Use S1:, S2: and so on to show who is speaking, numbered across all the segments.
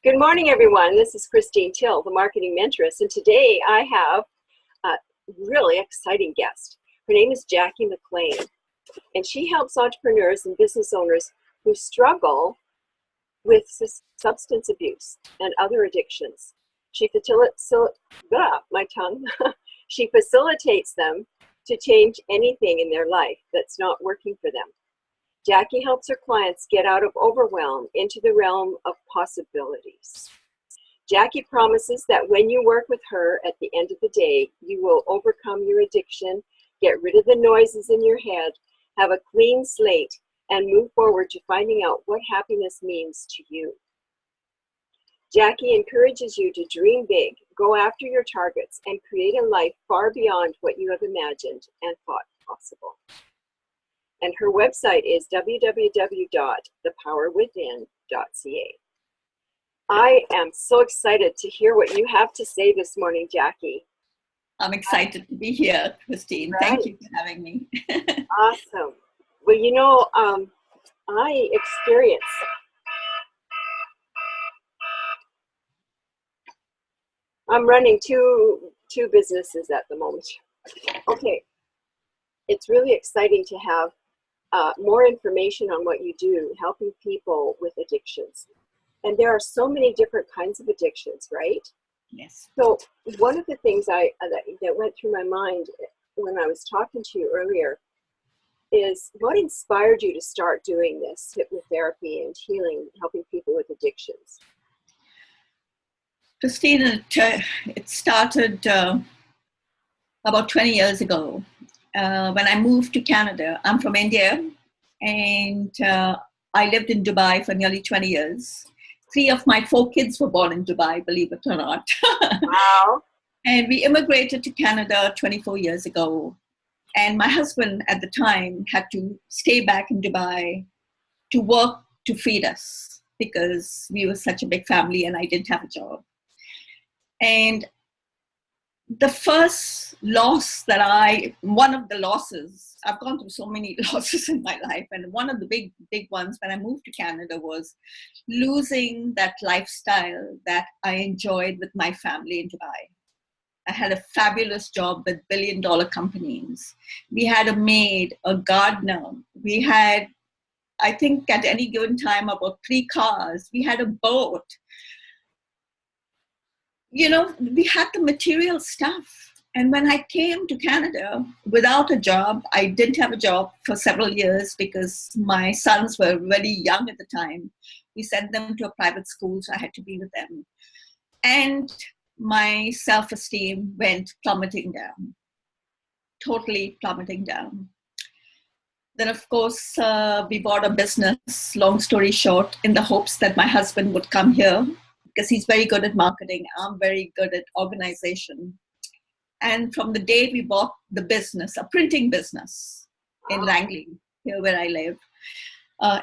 S1: Good morning, everyone. This is Christine Till, the Marketing Mentoress, and today I have a really exciting guest. Her name is Jackie McLean, and she helps entrepreneurs and business owners who struggle with substance abuse and other addictions. She She facilitates them to change anything in their life that's not working for them. Jackie helps her clients get out of overwhelm into the realm of possibilities. Jackie promises that when you work with her at the end of the day, you will overcome your addiction, get rid of the noises in your head, have a clean slate, and move forward to finding out what happiness means to you. Jackie encourages you to dream big, go after your targets, and create a life far beyond what you have imagined and thought possible. And her website is www.thepowerwithin.ca. I am so excited to hear what you have to say this morning, Jackie.
S2: I'm excited to be here, Christine.
S1: Right.
S2: Thank you for having me.
S1: Awesome. Well, you know, I experience I'm running two businesses at the moment. Okay. It's really exciting to have more information on what you do, helping people with addictions. And there are so many different kinds of addictions, right?
S2: Yes.
S1: So one of the things that went through my mind when I was talking to you earlier is what inspired you to start doing this hypnotherapy and healing, helping people with addictions?
S2: Christine, it started about 20 years ago. When I moved to Canada. I'm from India, and I lived in Dubai for nearly 20 years. 3 of my 4 kids were born in Dubai, believe it or not.
S1: Wow.
S2: And we immigrated to Canada 24 years ago. And my husband at the time had to stay back in Dubai to work to feed us because we were such a big family and I didn't have a job. And the first loss one of the losses, I've gone through so many losses in my life, and one of the big ones when I moved to Canada was losing that lifestyle that I enjoyed with my family in Dubai. I had a fabulous job with billion-dollar companies. We had a maid, a gardener. We had, I think at any given time, about 3 cars. We had a boat. You know, we had the material stuff. And when I came to Canada without a job, I didn't have a job for several years because my sons were really young at the time. We sent them to a private school, so I had to be with them. And my self-esteem went plummeting down, totally plummeting down. Then, of course, we bought a business, long story short, in the hopes that my husband would come here, because he's very good at marketing. I'm very good at organization. And from the day we bought the business, a printing business in Langley, here where I live,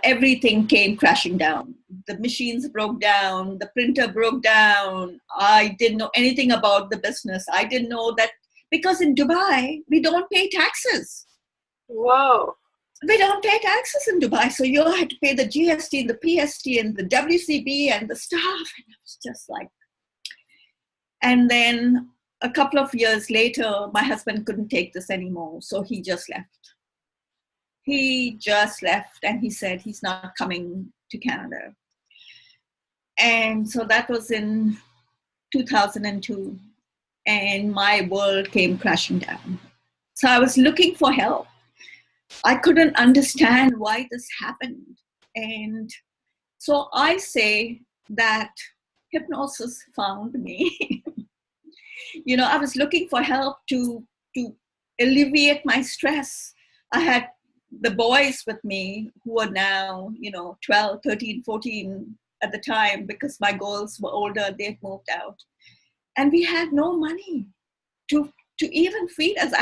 S2: everything came crashing down. The machines broke down. The printer broke down. I didn't know anything about the business. I didn't know that because in Dubai, we don't pay taxes.
S1: Whoa.
S2: We don't pay taxes in Dubai, so you had to pay the GST and the PST and the WCB and the stuff. And it was just like, and then a couple of years later, my husband couldn't take this anymore, so he just left. He just left, and he said he's not coming to Canada. And so that was in 2002, and my world came crashing down. So I was looking for help. I couldn't understand why this happened. And so I say that hypnosis found me. You know, I was looking for help to alleviate my stress. I had the boys with me who are now, 12, 13, 14 at the time because my girls were older, they'd moved out. And we had no money to even feed us.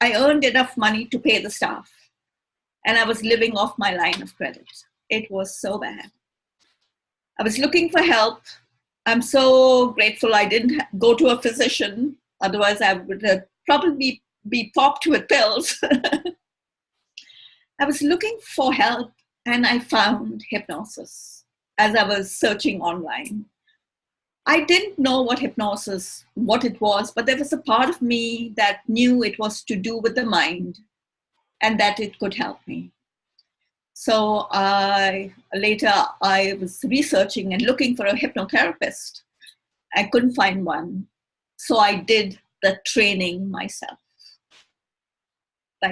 S2: I earned enough money to pay the staff. And I was living off my line of credit. It was so bad. I was looking for help. I'm so grateful I didn't go to a physician. Otherwise, I would have probably be popped with pills. I was looking for help, and I found hypnosis. as I was searching online. I didn't know what hypnosis, what it was, but there was a part of me that knew it was to do with the mind and that it could help me. So later I was researching and looking for a hypnotherapist. I couldn't find one. So I did the training myself.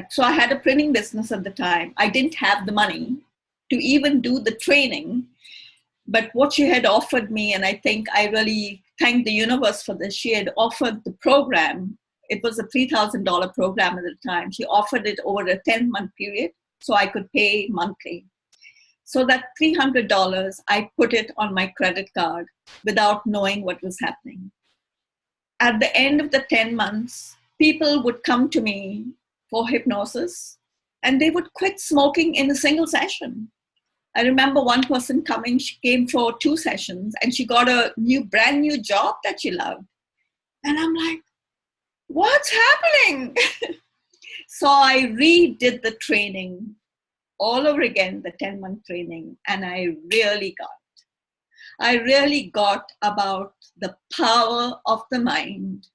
S2: So I had a printing business at the time. I didn't have the money to even do the training. But what she had offered me, and I think I really thank the universe for this, she had offered the program. It was a $3,000 program at the time. She offered it over a 10-month period so I could pay monthly. So that $300, I put it on my credit card without knowing what was happening. At the end of the 10 months, people would come to me for hypnosis and they would quit smoking in a single session. I remember one person coming, she came for 2 sessions and she got a brand new job that she loved. And I'm like, what's happening? So I redid the training all over again, the 10-month training, and I really got about the power of the mind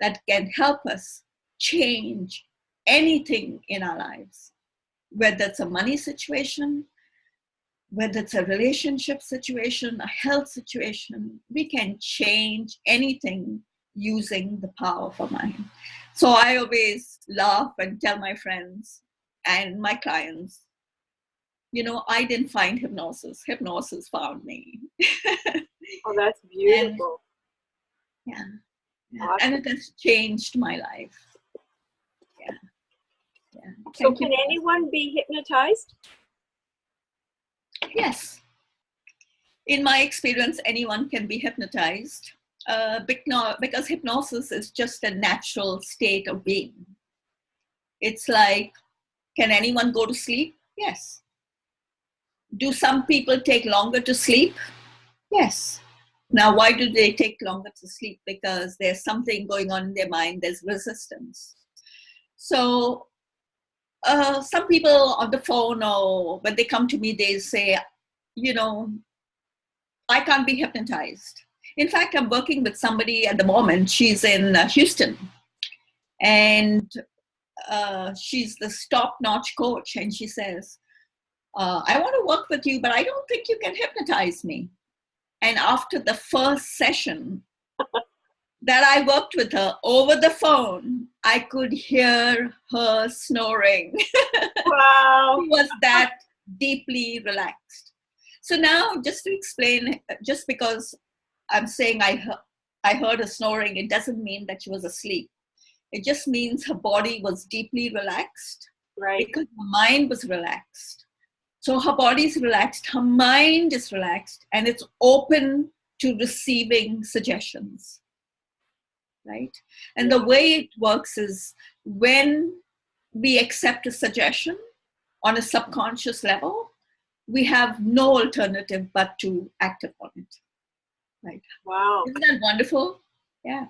S2: that can help us change anything in our lives, whether it's a money situation, whether it's a relationship situation, a health situation. We can change anything using the power of our mind. So I always laugh and tell my friends and my clients, I didn't find hypnosis. Hypnosis found me.
S1: Oh, that's beautiful.
S2: And, awesome. And it has changed my life. Yeah.
S1: So can anyone be hypnotized?
S2: Yes. In my experience, anyone can be hypnotized because hypnosis is just a natural state of being. It's like, can anyone go to sleep? Yes. Do some people take longer to sleep? Yes. Now, why do they take longer to sleep? Because there's something going on in their mind. There's resistance. So some people on the phone or when they come to me, they say, I can't be hypnotized. In fact, I'm working with somebody at the moment. She's in Houston. And she's the top-notch coach. And she says, I want to work with you, but I don't think you can hypnotize me. And after the first session that I worked with her over the phone, I could hear her snoring.
S1: Wow.
S2: She was that deeply relaxed. So now, just to explain, just because I'm saying I heard her snoring, it doesn't mean that she was asleep. It just means her body was deeply relaxed.
S1: Right.
S2: Because her mind was relaxed. So her body is relaxed, her mind is relaxed, and it's open to receiving suggestions, right? And the way it works is when we accept a suggestion on a subconscious level, we have no alternative but to act upon it, right?
S1: Wow.
S2: Isn't that wonderful? Yeah.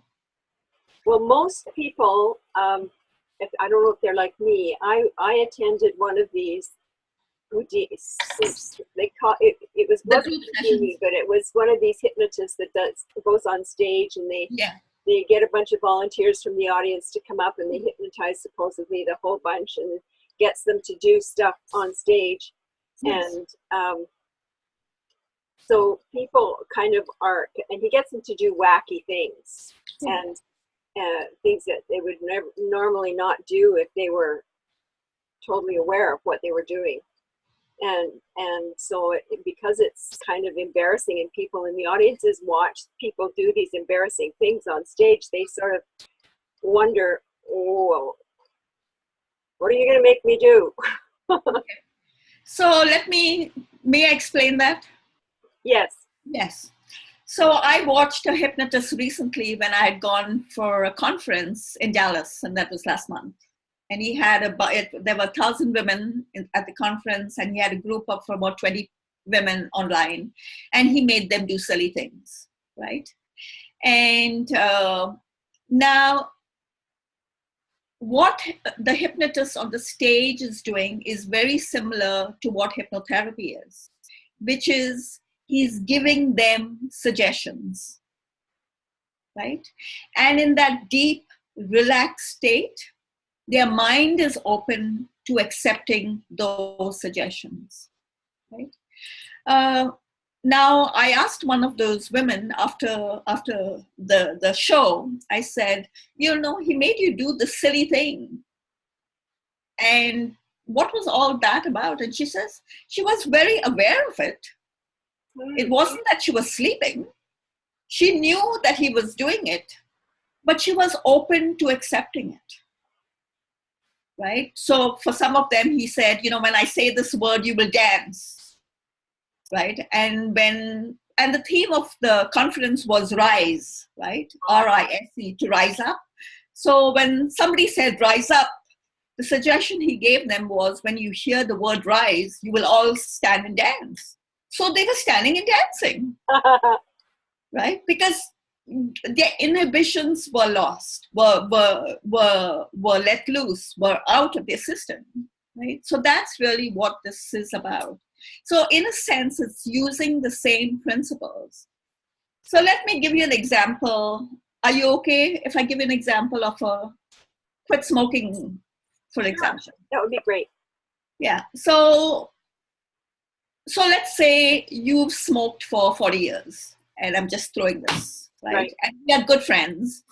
S1: Well, most people, I don't know if they're like me, I attended one of these they call it wasn't Houdini, but it was one of these hypnotists that goes on stage and they get a bunch of volunteers from the audience to come up and they hypnotize supposedly the whole bunch and gets them to do stuff on stage. Yes. And so people kind of and he gets them to do wacky things and things that they would normally not do if they were totally aware of what they were doing. And so because it's kind of embarrassing and people in the audiences watch people do these embarrassing things on stage, they sort of wonder, oh, what are you going to make me do?
S2: So may I explain that?
S1: Yes.
S2: Yes. So I watched a hypnotist recently when I had gone for a conference in Dallas, and that was last month. And he had there were 1,000 women at the conference, and he had a group of about 20 women online, and he made them do silly things, right? And now, what the hypnotist on the stage is doing is very similar to what hypnotherapy is, which is he's giving them suggestions, right? And in that deep, relaxed state, their mind is open to accepting those suggestions, right? Now, I asked one of those women after the show, I said, he made you do the silly thing. And what was all that about? And she says she was very aware of it. It wasn't that she was sleeping. She knew that he was doing it, but she was open to accepting it. Right? So for some of them, he said, when I say this word, you will dance. Right? And the theme of the conference was rise, right? RISE, to rise up. So when somebody said rise up, the suggestion he gave them was, when you hear the word rise, you will all stand and dance. So they were standing and dancing, right? Because their inhibitions were lost, were let loose, were out of their system, right? So that's really what this is about. So in a sense, it's using the same principles. So let me give you an example. Are you okay if I give you an example of a quit smoking, for example?
S1: That would be great.
S2: Yeah. So let's say you've smoked for 40 years, and I'm just throwing this, right? And we are good friends,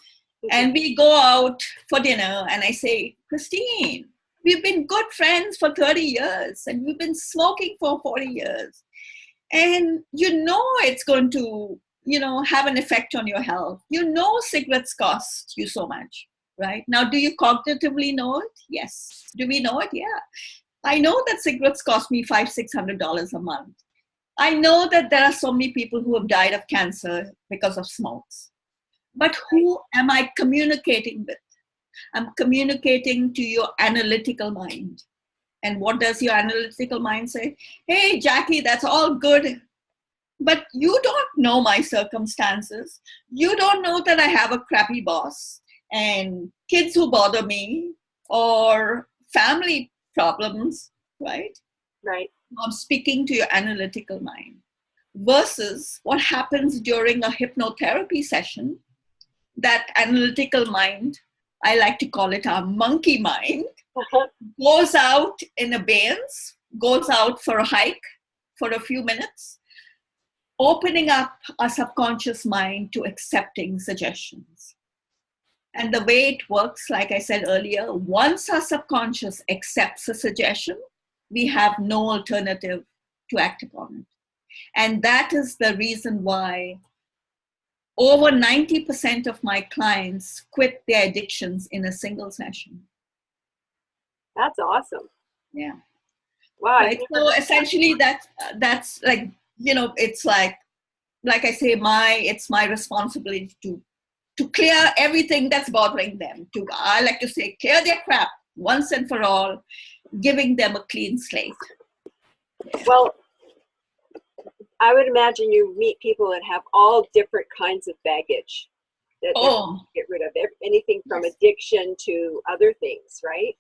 S2: and we go out for dinner, and I say, Christine, we've been good friends for 30 years, and we've been smoking for 40 years. And it's going to, have an effect on your health. Cigarettes cost you so much, right? Now, do you cognitively know it? Yes. Do we know it? Yeah. I know that cigarettes cost me $500-600 a month. I know that there are so many people who have died of cancer because of smokes. But who am I communicating with? I'm communicating to your analytical mind. And what does your analytical mind say? Hey, Jackie, that's all good. But you don't know my circumstances. You don't know that I have a crappy boss and kids who bother me or family problems, right?
S1: Right.
S2: I'm speaking to your analytical mind. Versus what happens during a hypnotherapy session, that analytical mind, I like to call it our monkey mind, goes out in abeyance, goes out for a hike for a few minutes, opening up our subconscious mind to accepting suggestions. And the way it works, like I said earlier, once our subconscious accepts a suggestion, we have no alternative to act upon it. And that is the reason why over 90% of my clients quit their addictions in a single session.
S1: That's awesome.
S2: Yeah.
S1: Wow.
S2: Right? So essentially that's like, it's like I say, it's my responsibility to clear everything that's bothering them. I like to say, clear their crap once and for all, giving them a clean slate.
S1: Well, I would imagine you meet people that have all different kinds of baggage that they get rid of. Anything from addiction to other things, right?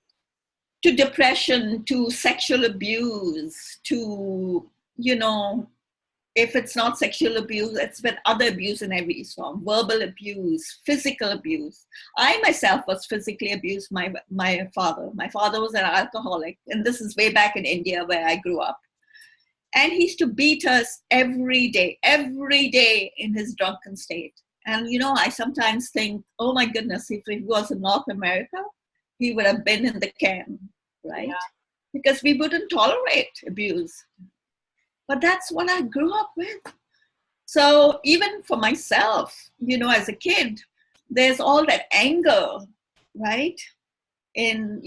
S2: To depression, to sexual abuse, to, if it's not sexual abuse, it's been other abuse in every form, verbal abuse, physical abuse. I myself was physically abused by my father. My father was an alcoholic, and this is way back in India where I grew up. And he used to beat us every day in his drunken state. And, I sometimes think, oh my goodness, if he was in North America, he would have been in the can, right? Yeah. Because we wouldn't tolerate abuse. But that's what I grew up with. So even for myself, as a kid, there's all that anger, right? And,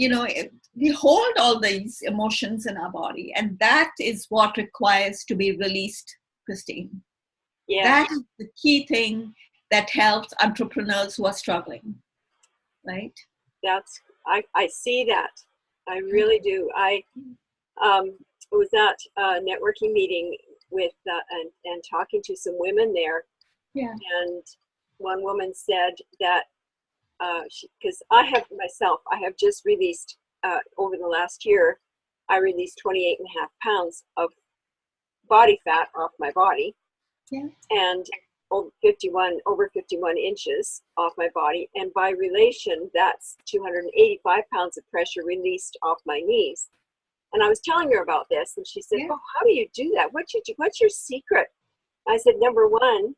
S2: we hold all these emotions in our body, and that is what requires to be released, Christine. Yeah. That is the key thing that helps entrepreneurs who are struggling, right?
S1: I see that. I really do. I was at a networking meeting with and talking to some women there.
S2: Yeah.
S1: And one woman said that because I have just released over the last year, I released 28.5 pounds of body fat off my body.
S2: Yeah.
S1: and over 51 inches off my body. And by relation, that's 285 pounds of pressure released off my knees. And I was telling her about this, and she said,
S2: Yeah.
S1: "Oh, how do you do that? What's your secret?" I said, "Number one,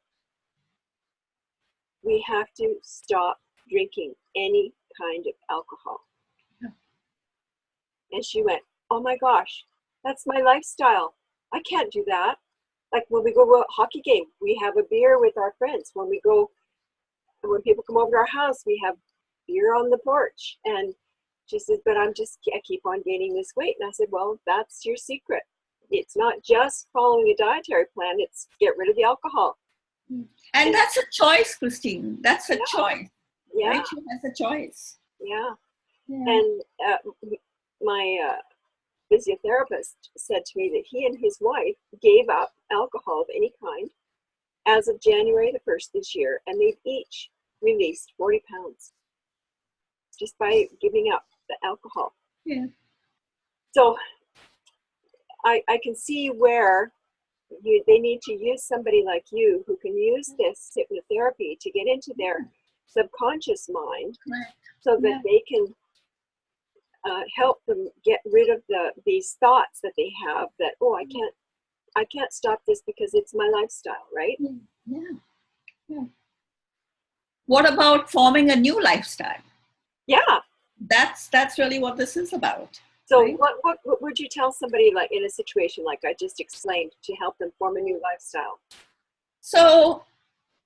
S1: we have to stop drinking any kind of alcohol."
S2: Yeah.
S1: And she went, "Oh my gosh, that's my lifestyle. I can't do that. Like when we go to a hockey game, we have a beer with our friends. When people come over to our house, we have beer on the porch." And she said, "But I keep on gaining this weight." And I said, "Well, that's your secret. It's not just following a dietary plan, it's get rid of the alcohol."
S2: And that's a choice, Christine. That's a
S1: Yeah,
S2: choice,
S1: yeah,
S2: right? She has a choice.
S1: yeah.
S2: Yeah.
S1: And my physiotherapist said to me that he and his wife gave up alcohol of any kind as of January the 1st this year, and they've each released 40 pounds just by giving up the alcohol.
S2: Yeah.
S1: So I can see where they need to use somebody like you who can use this hypnotherapy to get into their subconscious mind,
S2: Right.
S1: so that
S2: Yeah.
S1: they can help them get rid of these thoughts that they have that, oh, I can't stop this because it's my lifestyle, right?
S2: Yeah. Yeah. Yeah. What about forming a new lifestyle?
S1: Yeah.
S2: That's really what this is about.
S1: So
S2: Right?
S1: what would you tell somebody like in a situation like I just explained to help them form a new lifestyle?
S2: So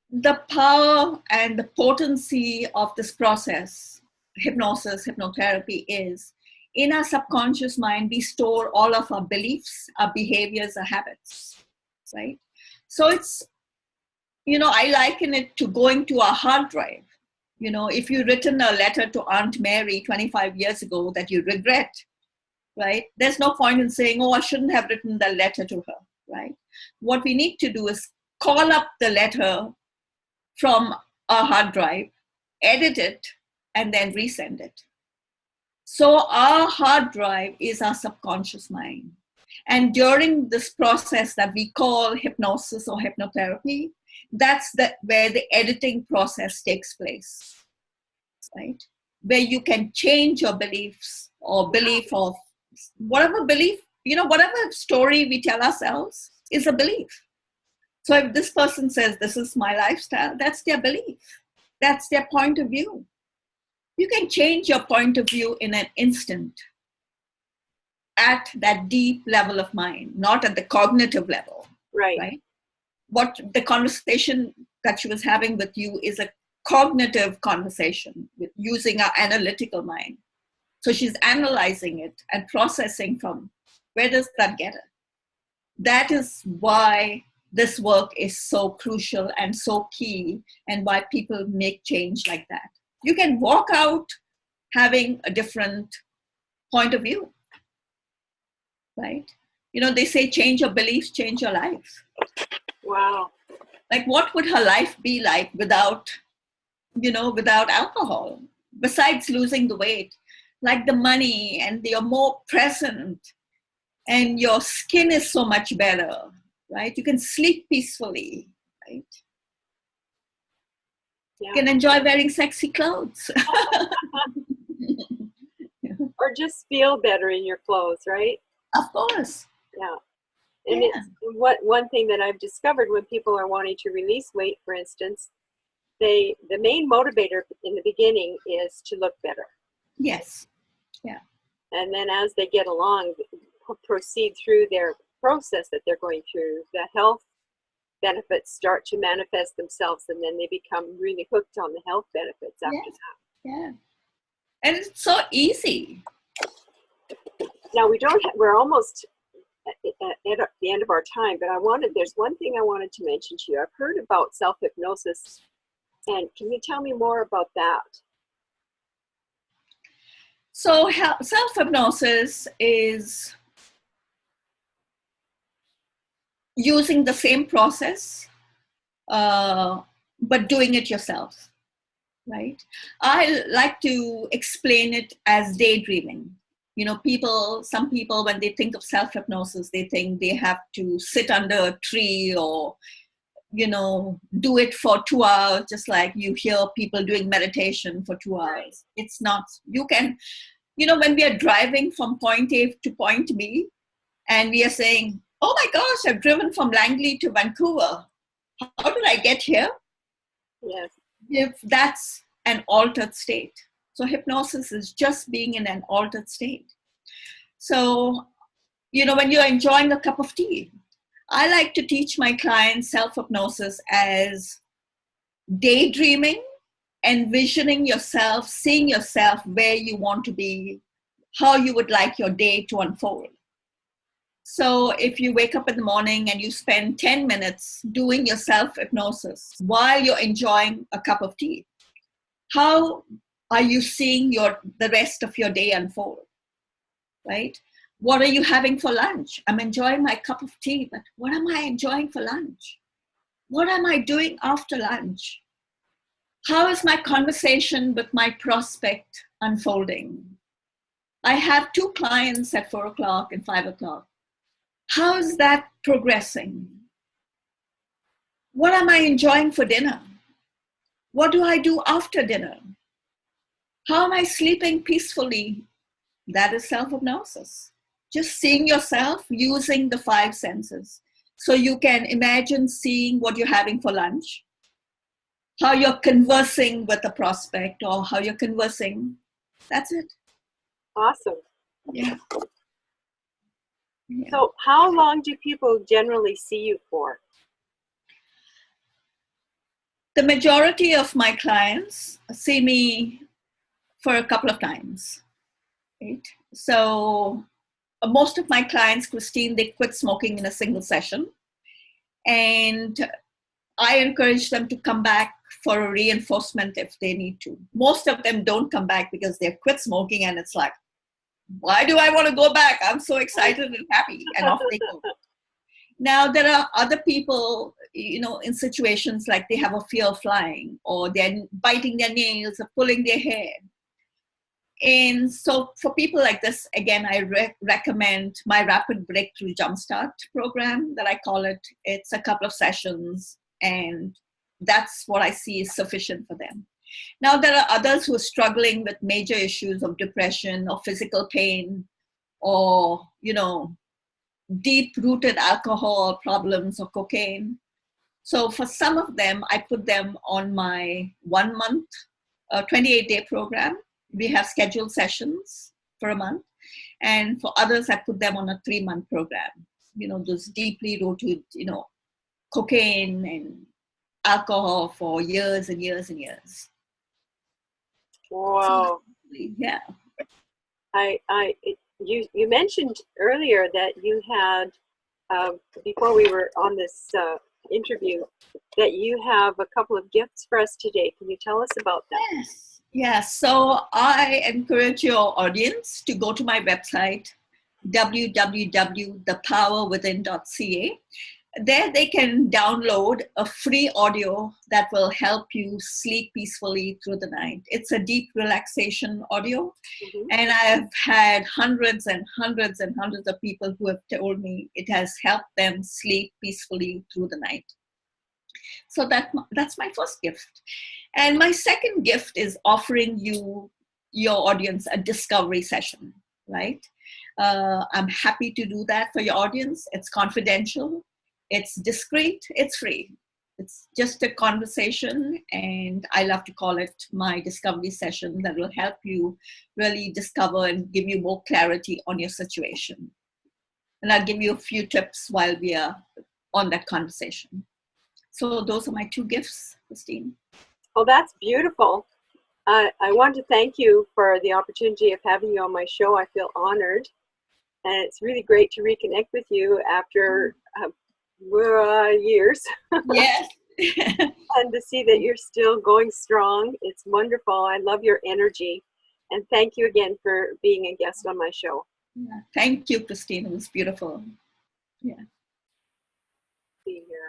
S2: the power and the potency of this process, hypnosis, hypnotherapy, is in our subconscious mind, we store all of our beliefs, our behaviors, our habits, right? So it's, I liken it to going to a hard drive. If you written a letter to Aunt Mary 25 years ago that you regret, right? There's no point in saying, oh, I shouldn't have written the letter to her, right? What we need to do is call up the letter from a hard drive, edit it, and then resend it. So our hard drive is our subconscious mind. And during this process that we call hypnosis or hypnotherapy, that's where the editing process takes place, right? Where you can change your beliefs or belief of whatever belief, whatever story we tell ourselves is a belief. So if this person says, this is my lifestyle, that's their belief. That's their point of view. You can change your point of view in an instant at that deep level of mind, not at the cognitive level, right? What the conversation that she was having with you is a cognitive conversation with using our analytical mind. So she's analyzing it and processing from where does that get her? That is why this work is so crucial and so key, and why people make change like that. You can walk out having a different point of view, right? They say change your beliefs, change your life.
S1: Wow.
S2: Like what would her life be like without alcohol, besides losing the weight? Like the money, and you're more present, and your skin is so much better, right? You can sleep peacefully, right?
S1: Yeah.
S2: You can enjoy wearing sexy clothes.
S1: Or just feel better in your clothes, right?
S2: Of course.
S1: Yeah. And it's one thing that I've discovered when people are wanting to release weight, for instance, the main motivator in the beginning is to look better.
S2: Yes. Yeah.
S1: And then as they get along, proceed through their process that they're going through, the health benefits start to manifest themselves, and then they become really hooked on the health benefits after that.
S2: Yeah. And it's so easy.
S1: Now we're almost at the end of our time, but there's one thing I wanted to mention to you. I've heard about self-hypnosis, and can you tell me more about that?
S2: So self-hypnosis is using the same process, but doing it yourself, right? I like to explain it as daydreaming. Some people, when they think of self-hypnosis, they think they have to sit under a tree or do it for 2 hours, just like you hear people doing meditation for 2 hours. It's not, you can, when we are driving from point A to point B, and we are saying, oh my gosh, I've driven from Langley to Vancouver. How did I get here?
S1: Yes.
S2: If that's an altered state. So hypnosis is just being in an altered state. So, when you're enjoying a cup of tea, I like to teach my clients self-hypnosis as daydreaming, envisioning yourself, seeing yourself where you want to be, how you would like your day to unfold. So if you wake up in the morning and you spend 10 minutes doing your self-hypnosis while you're enjoying a cup of tea, how are you seeing the rest of your day unfold, right? What are you having for lunch? I'm enjoying my cup of tea, but what am I enjoying for lunch? What am I doing after lunch? How is my conversation with my prospect unfolding? I have 2 clients at 4 o'clock and 5 o'clock. How is that progressing? What am I enjoying for dinner? What do I do after dinner? How am I sleeping peacefully? That is self-hypnosis. Just seeing yourself using the 5 senses. So you can imagine seeing what you're having for lunch, how you're conversing with a prospect, or how you're conversing. That's it.
S1: Awesome.
S2: Yeah.
S1: So how long do people generally see you for?
S2: The majority of my clients see me for a couple of times, right? So most of my clients, Christine, they quit smoking in a single session. And I encourage them to come back for a reinforcement if they need to. Most of them don't come back because they've quit smoking and it's like, why do I want to go back? I'm so excited and happy, and off they go. Now, there are other people, in situations like they have a fear of flying, or they're biting their nails or pulling their hair. And so for people like this, again, I recommend my Rapid Breakthrough Jumpstart program that I call it. It's a couple of sessions, and that's what I see is sufficient for them. Now, there are others who are struggling with major issues of depression or physical pain, or, deep-rooted alcohol problems or cocaine. So for some of them, I put them on my 1 month, 28-day program. We have scheduled sessions for a month. And for others, I put them on a 3-month program. Those deeply rooted, cocaine and alcohol for years and years and years.
S1: Wow.
S2: So, yeah.
S1: You mentioned earlier that you had, before we were on this interview, that you have a couple of gifts for us today. Can you tell us about them?
S2: Yes. So I encourage your audience to go to my website, www.thepowerwithin.ca. There they can download a free audio that will help you sleep peacefully through the night. It's a deep relaxation audio. Mm-hmm. And I've had hundreds and hundreds and hundreds of people who have told me it has helped them sleep peacefully through the night. So that's my first gift. And my second gift is offering you, your audience, a discovery session, right? I'm happy to do that for your audience. It's confidential. It's discreet, it's free. It's just a conversation, and I love to call it my discovery session that will help you really discover and give you more clarity on your situation. And I'll give you a few tips while we are on that conversation. So those are my 2 gifts, Christine.
S1: Oh, that's beautiful. I want to thank you for the opportunity of having you on my show. I feel honored. And it's really great to reconnect with you after years.
S2: Yes.
S1: And to see that you're still going strong. It's wonderful. I love your energy. And thank you again for being a guest on my show.
S2: Yeah. Thank you, Christine. It was beautiful. Yeah.
S1: See here.